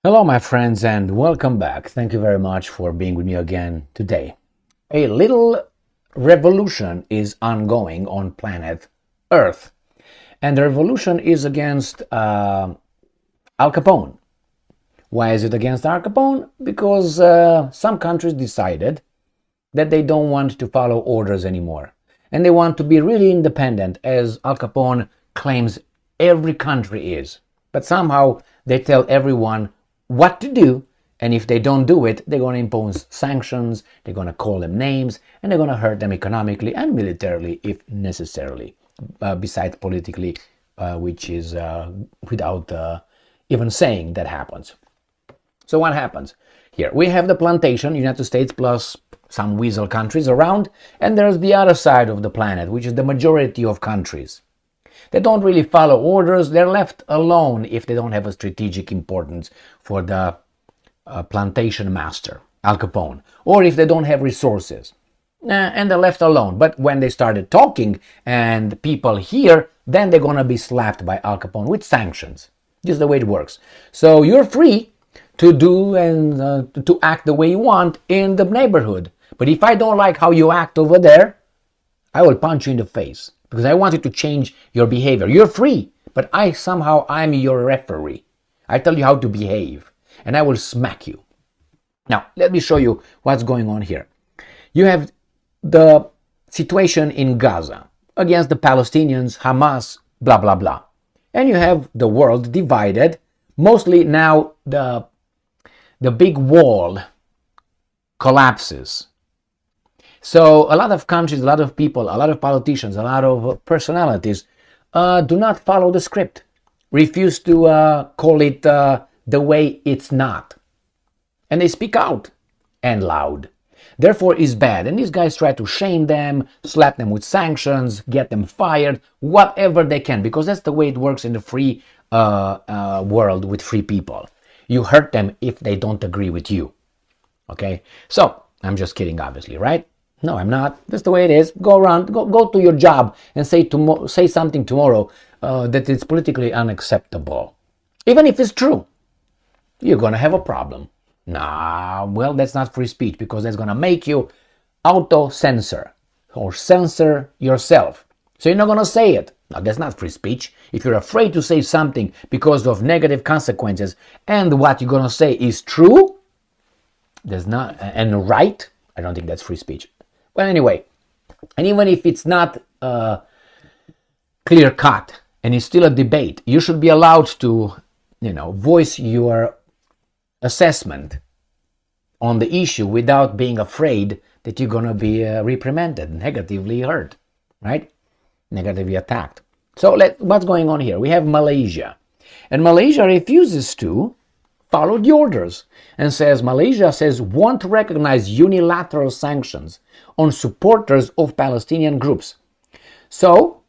Hello, my friends, and welcome back. Thank you very much for being with me again today. A little revolution is ongoing on planet Earth, and the revolution is against Al Capone. Why is it against Al Capone? Because some countries decided that they don't want to follow orders anymore, and they want to be really independent, as Al Capone claims every country is. But somehow they tell everyone what to do, and if they don't do it, they're going to impose sanctions, they're going to call them names, and they're going to hurt them economically and militarily if necessarily, besides politically, which is without even saying that happens. So what happens? Here we have the plantation, United States plus some weasel countries around, and there's the other side of the planet, which is the majority of countries. They don't really follow orders. They're left alone if they don't have a strategic importance for the plantation master, Al Capone, or if they don't have resources. And they're left alone. But when they started talking and people hear, then they're going to be slapped by Al Capone with sanctions. Just the way it works. So you're free to do and to act the way you want in the neighborhood. But if I don't like how you act over there, I will punch you in the face. Because I want you to change your behavior. You're free, but I'm your referee. I tell you how to behave, and I will smack you. Now, let me show you what's going on here. You have the situation in Gaza against the Palestinians, Hamas, blah, blah, blah. And you have the world divided. Mostly now the big wall collapses. So a lot of countries, a lot of people, a lot of politicians, a lot of personalities do not follow the script, refuse to call it the way it's not. And they speak out and loud. Therefore, it's bad. And these guys try to shame them, slap them with sanctions, get them fired, whatever they can, because that's the way it works in the free world with free people. You hurt them if they don't agree with you. Okay? So, I'm just kidding, obviously, right? No, I'm not. That's the way it is. Go around, go to your job and say something tomorrow that is politically unacceptable. Even if it's true, you're going to have a problem. Nah, well, that's not free speech because that's going to make you auto-censor or censor yourself. So you're not going to say it. Now, that's not free speech. If you're afraid to say something because of negative consequences and what you're going to say is true, there's not, and right, I don't think that's free speech. Well, anyway, and even if it's not clear cut and it's still a debate, you should be allowed to, voice your assessment on the issue without being afraid that you're going to be reprimanded, negatively hurt, right? Negatively attacked. So what's going on here? We have Malaysia, and Malaysia refuses to follow the orders and Malaysia says won't recognize unilateral sanctions on supporters of Palestinian groups. So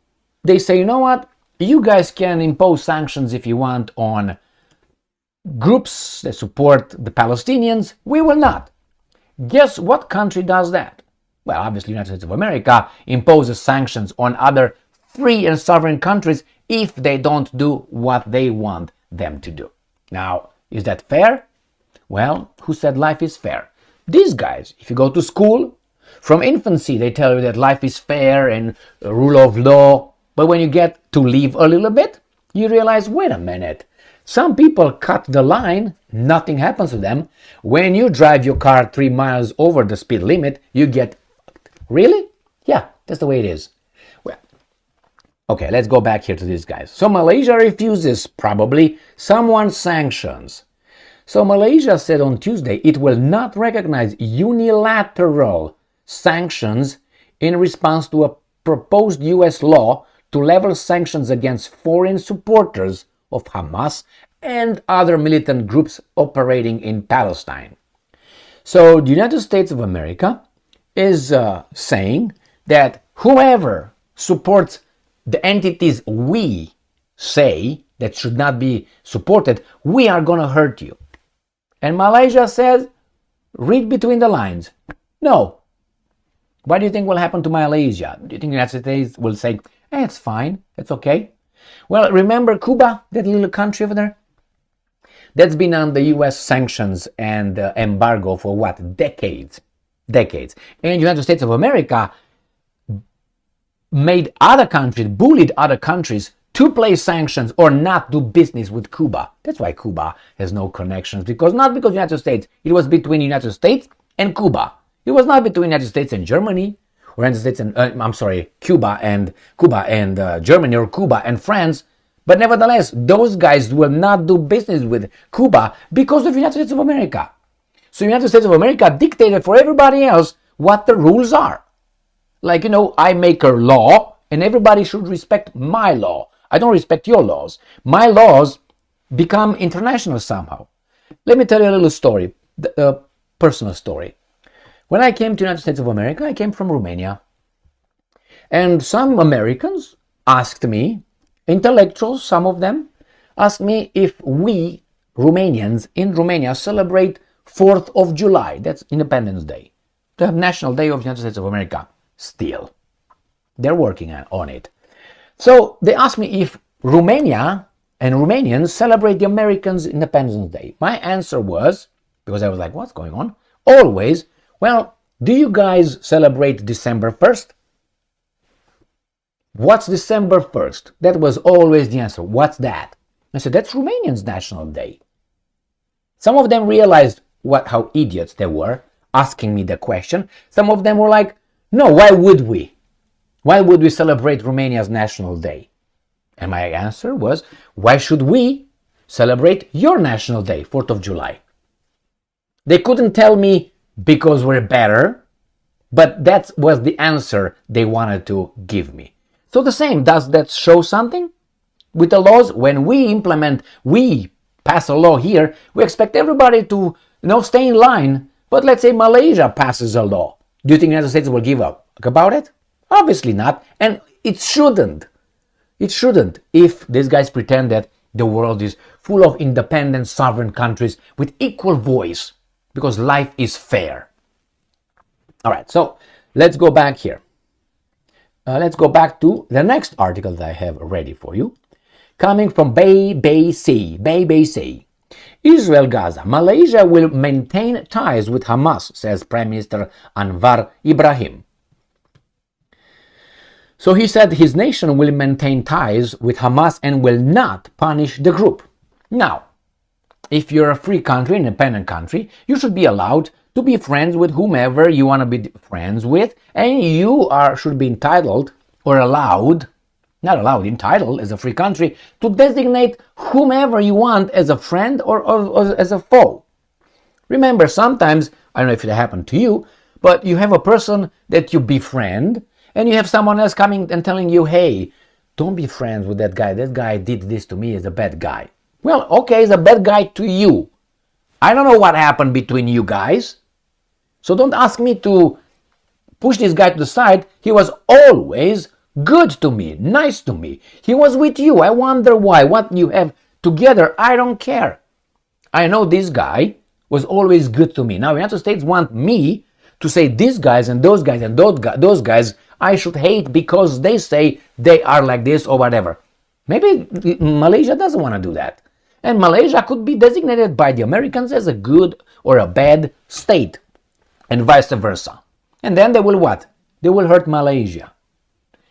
they say, you know what? You guys can impose sanctions if you want on groups that support the Palestinians. We will not. Guess what country does that? Well, obviously, the United States of America imposes sanctions on other free and sovereign countries if they don't do what they want them to do. Now, is that fair? Well, who said life is fair? These guys, if you go to school, from infancy they tell you that life is fair and rule of law, but when you get to live a little bit, you realize, wait a minute, some people cut the line, nothing happens to them. When you drive your car 3 miles over the speed limit, you get, really? Yeah, that's the way it is. Well, okay, let's go back here to these guys. So Malaysia refuses, probably, someone's sanctions. So Malaysia said on Tuesday it will not recognize unilateral sanctions in response to a proposed US law to level sanctions against foreign supporters of Hamas and other militant groups operating in Palestine. So the United States of America is saying that whoever supports the entities we say that should not be supported, we are going to hurt you. And Malaysia says, read between the lines. No. What do you think will happen to Malaysia? Do you think the United States will say, it's fine, it's okay? Well, remember Cuba, that little country over there? that's been under US sanctions and embargo for what? Decades. And the United States of America made other countries, bullied other countries to place sanctions or not do business with Cuba. That's why Cuba has no connections, not because the United States, it was between the United States and Cuba. It was not between the United States and Germany, or United States and, Cuba and Germany, or Cuba and France. But nevertheless, those guys will not do business with Cuba because of the United States of America. So the United States of America dictated for everybody else what the rules are. Like, I make a law and everybody should respect my law. I don't respect your laws. My laws become international somehow. Let me tell you a little story, a personal story. When I came to the United States of America, I came from Romania. And some Americans asked me, intellectuals, some of them, asked me if we, Romanians in Romania, celebrate 4th of July. That's Independence Day. The National Day of the United States of America. Still. They're working on it. So they asked me if Romania and Romanians celebrate the Americans' Independence Day. My answer was, because I was like, what's going on? Always, well, do you guys celebrate December 1st? What's December 1st? That was always the answer. What's that? I said, that's Romanians' National Day. Some of them realized how idiots they were asking me the question. Some of them were like, no, why would we? Why would we celebrate Romania's National Day? And my answer was, why should we celebrate your National Day, 4th of July? They couldn't tell me because we're better, but that was the answer they wanted to give me. So the same, does that show something? With the laws, when we pass a law here, we expect everybody to stay in line. But let's say Malaysia passes a law. Do you think the United States will give up about it? Obviously not, and it shouldn't. It shouldn't if these guys pretend that the world is full of independent, sovereign countries with equal voice, because life is fair. All right, so let's go back here. Let's go back to the next article that I have ready for you. Coming from BBC. Israel Gaza. Malaysia will maintain ties with Hamas, says Prime Minister Anwar Ibrahim. So he said his nation will maintain ties with Hamas and will not punish the group. Now, if you're a free country, independent country, you should be allowed to be friends with whomever you want to be friends with, and you should be entitled or allowed, not allowed, entitled as a free country, to designate whomever you want as a friend or as a foe. Remember, sometimes, I don't know if it happened to you, but you have a person that you befriend, and you have someone else coming and telling you, hey, don't be friends with that guy. That guy did this to me, he's a bad guy. Well, okay, he's a bad guy to you. I don't know what happened between you guys. So don't ask me to push this guy to the side. He was always good to me, nice to me. He was with you. I wonder why. What you have together, I don't care. I know this guy was always good to me. Now, the United States want me to say these guys and those guys and those guys I should hate because they say they are like this or whatever. Maybe Malaysia doesn't want to do that. And Malaysia could be designated by the Americans as a good or a bad state, and vice versa. And then they will what? They will hurt Malaysia.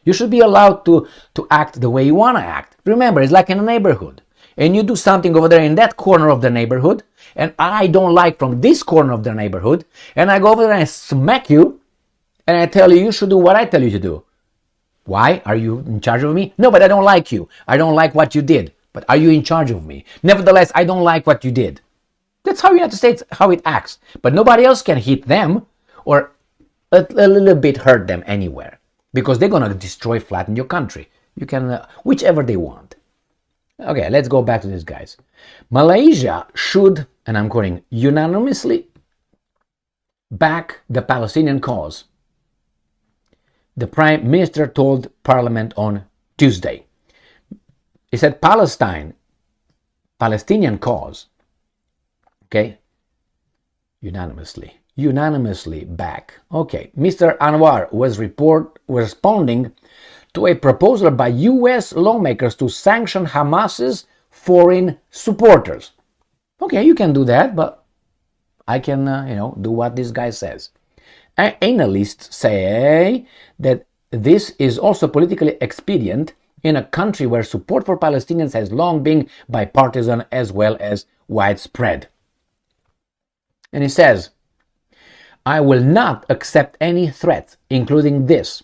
You should be allowed to act the way you want to act. Remember, it's like in a neighborhood. And you do something over there in that corner of the neighborhood, and I don't like from this corner of the neighborhood, and I go over there and I smack you, and I tell you, you should do what I tell you to do. Why? Are you in charge of me? No, but I don't like you. I don't like what you did. But are you in charge of me? Nevertheless, I don't like what you did. That's how the United States, how it acts. But nobody else can hit them or a little bit hurt them anywhere, because they're going to destroy, flatten your country. You can, whichever they want. Okay, let's go back to these guys. Malaysia should, and I'm quoting, unanimously back the Palestinian cause. The Prime Minister told Parliament on Tuesday. He said Palestinian cause, okay, unanimously back. Okay, Mr. Anwar was responding to a proposal by U.S. lawmakers to sanction Hamas's foreign supporters. Okay, you can do that, but I can, do what this guy says. Analysts say that this is also politically expedient in a country where support for Palestinians has long been bipartisan as well as widespread. And he says, I will not accept any threat, including this.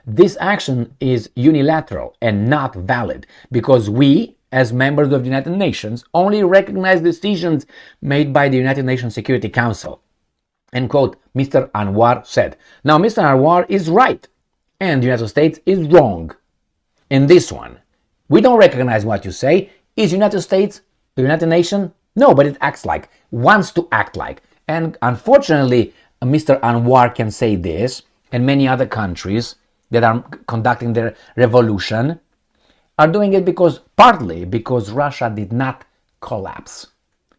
This action is unilateral and not valid because we, as members of the United Nations, only recognize decisions made by the United Nations Security Council. End quote, Mr. Anwar said. Now, Mr. Anwar is right, and the United States is wrong in this one. We don't recognize what you say. Is United States the United Nations? No, but it wants to act like. And unfortunately, Mr. Anwar can say this, and many other countries that are conducting their revolution are doing it partly because Russia did not collapse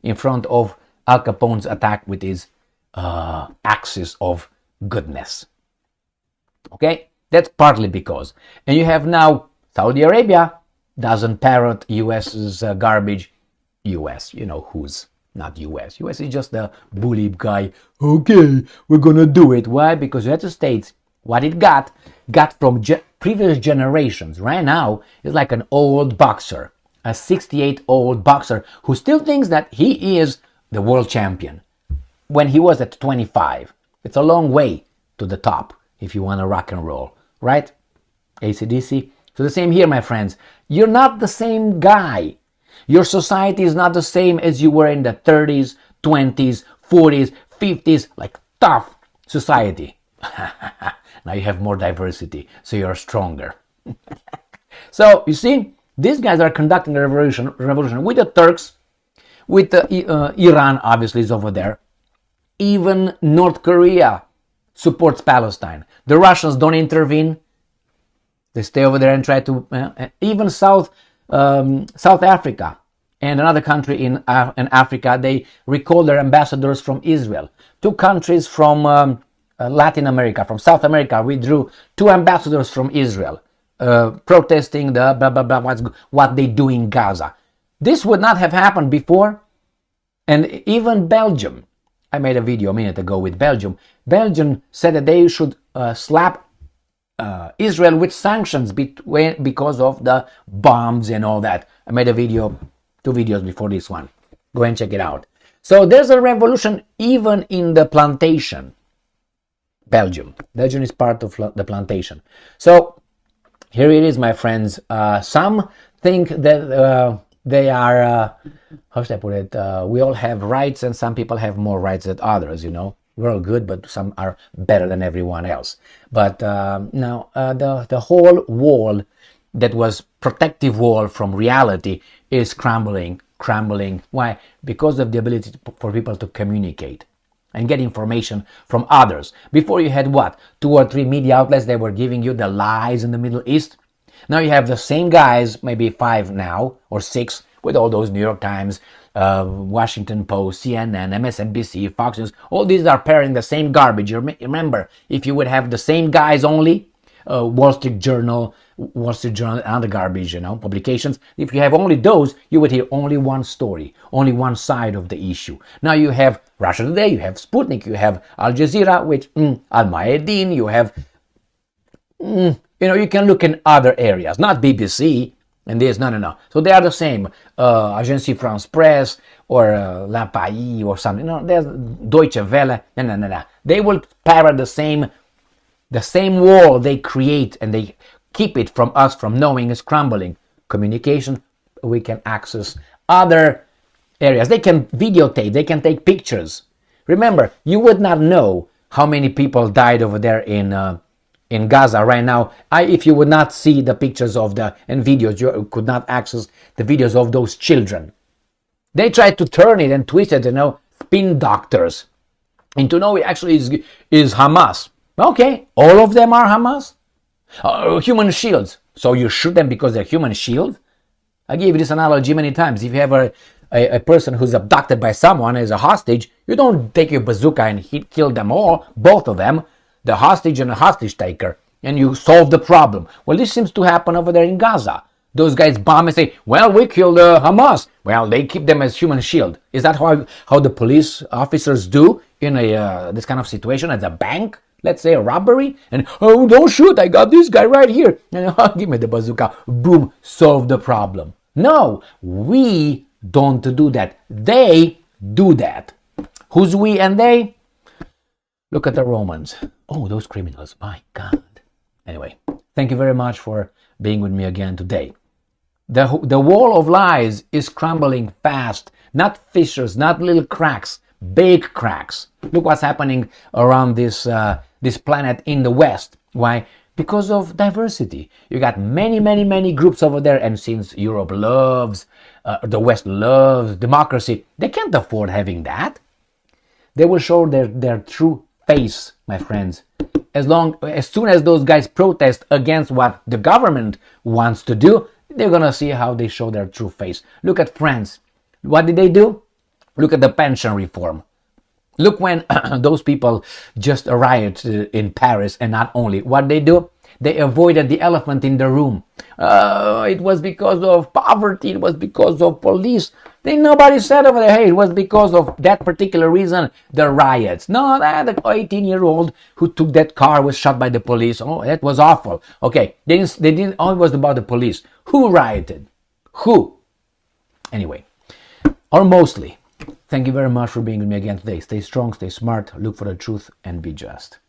in front of Al Capone's attack with his axis of goodness. Okay, that's partly because. And you have now Saudi Arabia doesn't parrot US's garbage. US, you know who's not US. US is just the bully guy. Okay, we're gonna do it. Why? Because the United States, what it got from previous generations. Right now, is like an old boxer, a 68-old boxer who still thinks that he is the world champion when he was at 25. It's a long way to the top if you want to rock and roll, right? AC/DC. So the same here, my friends. You're not the same guy. Your society is not the same as you were in the 30s, 20s, 40s, 50s, like tough society. Now you have more diversity, so you're stronger. So, you see, these guys are conducting a revolution with the Turks, with Iran, obviously, is over there. Even North Korea supports Palestine. The Russians don't intervene. They stay over there and try to... even South Africa and another country in Africa, they recall their ambassadors from Israel. Two countries from Latin America, from South America, withdrew 2 ambassadors from Israel, protesting the blah, blah, blah, what they do in Gaza. This would not have happened before. And even Belgium, I made a video a minute ago with Belgium. Belgium said that they should slap Israel with sanctions because of the bombs and all that. I made a video, 2 videos before this one. Go and check it out. So there's a revolution even in the plantation. Belgium is part of the plantation. So here it is, my friends. Some think that they are, how should I put it? We all have rights, and some people have more rights than others, We're all good, but some are better than everyone else. But now the whole wall that was protective wall from reality is crumbling. Why? Because of the ability for people to communicate and get information from others. Before you had what? 2 or 3 media outlets that were giving you the lies in the Middle East. Now you have the same guys, maybe 5 now, or 6, with all those New York Times, Washington Post, CNN, MSNBC, Fox News. All these are parroting the same garbage. Remember, if you would have the same guys only, Wall Street Journal, and other garbage, publications. If you have only those, you would hear only one story, only one side of the issue. Now you have Russia Today, you have Sputnik, you have Al Jazeera, which Al Mayadeen, you have, you can look in other areas, not BBC and this, no. So they are the same, Agence France Presse or La Pays or something. There's Deutsche Welle, no. They will parrot the same wall they create, and they keep it from us from knowing is crumbling. Communication, we can access other areas. They can videotape, they can take pictures. Remember, you would not know how many people died over there in Gaza right now. If you would not see the pictures and videos, you could not access the videos of those children. They tried to turn it and twist it, spin doctors into it actually is Hamas. Okay, all of them are Hamas. Human shields. So you shoot them because they're human shields? I gave you this analogy many times. If you have a person who's abducted by someone as a hostage, you don't take your bazooka and kill them all, both of them, the hostage and the hostage taker, and you solve the problem. Well, this seems to happen over there in Gaza. Those guys bomb and say, well, we killed Hamas. Well, they keep them as human shield. Is that how the police officers do in this kind of situation at a bank? Let's say a robbery. And, oh, don't shoot. I got this guy right here. And, give me the bazooka. Boom, solve the problem. No, we don't do that. They do that. Who's we and they? Look at the Romans. Oh, those criminals. My God. Anyway, thank you very much for being with me again today. The wall of lies is crumbling fast. Not fissures, not little cracks, big cracks. Look what's happening around this planet in the West. Why? Because of diversity. You got many groups over there, and since Europe loves, the West loves democracy, they can't afford having that. They will show their true face, my friends. As soon as those guys protest against what the government wants to do, they're gonna see how they show their true face. Look at France. What did they do? Look at the pension reform. Look when those people just rioted in Paris, and not only. What they do? They avoided the elephant in the room. It was because of poverty. It was because of police. Nobody said over there, hey, it was because of that particular reason, the riots. No, the 18-year-old who took that car was shot by the police. Oh, that was awful. Okay, they didn't. Oh, it was about the police. Who rioted? Who? Anyway, or mostly. Thank you very much for being with me again today. Stay strong, stay smart, look for the truth, and be just.